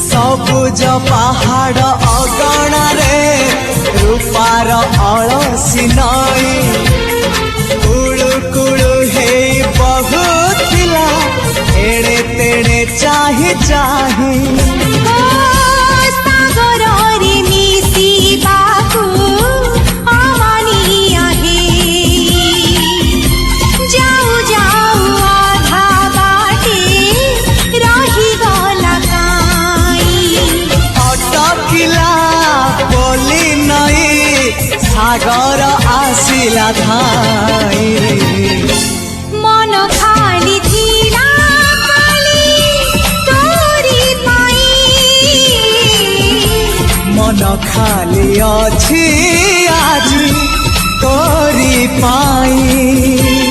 सबुज पहाड़ अगणारे रूपार अलसी नई कुळु कुळु हे बहुथिला एड़े तेड़े चाही चाही सागर आसिला धाई मन खाली थिला खाली तोरी पाई मन खाली अछि आज तोरी पाई।